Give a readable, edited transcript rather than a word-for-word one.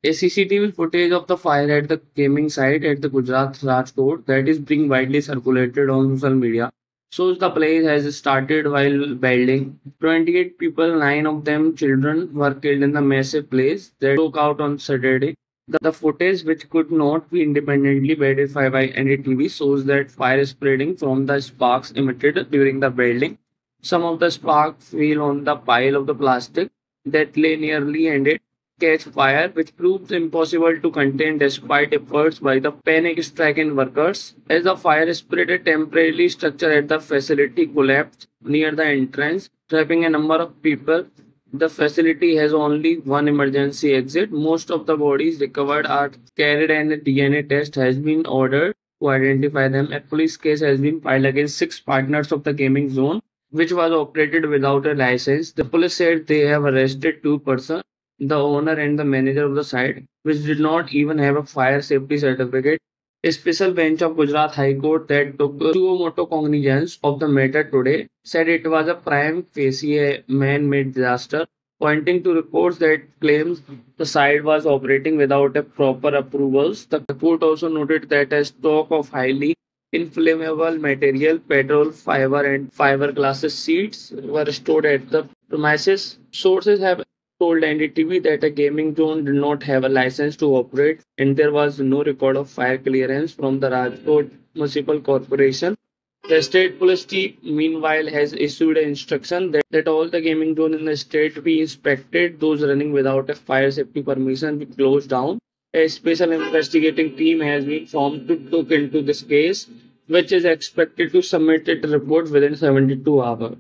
A CCTV footage of the fire at the gaming site at the Gujarat High Court that is being widely circulated on social media shows the place has started while building. 28 people, 9 of them children, were killed in the massive blaze that broke out on Saturday. The footage, which could not be independently verified by NDTV, shows that fire spreading from the sparks emitted during the building. Some of the sparks fell on the pile of the plastic that lay nearly and it catch fire, which proved impossible to contain despite efforts by the panic-stricken workers. As the fire spread, a temporary structure at the facility collapsed near the entrance, trapping a number of people. The facility has only one emergency exit. Most of the bodies recovered are carried and a DNA test has been ordered to identify them. A police case has been filed against 6 partners of the gaming zone, which was operated without a license. The police said they have arrested 2 persons, the owner and the manager of the site, which did not even have a fire safety certificate. A special bench of Gujarat High Court that took suo motu cognizance of the matter today said it was a prima facie man-made disaster, pointing to reports that claims the site was operating without a proper approvals. The court also noted that a stock of highly inflammable material, petrol, fibre, and fiberglass sheets were stored at the premises. Sources have told NDTV that a gaming zone did not have a license to operate and there was no record of fire clearance from the Rajkot Municipal Corporation. The state police chief, meanwhile, has issued an instruction that all the gaming zones in the state be inspected. Those running without a fire safety permission be closed down. A special investigating team has been formed to look into this case, which is expected to submit its report within 72 hours.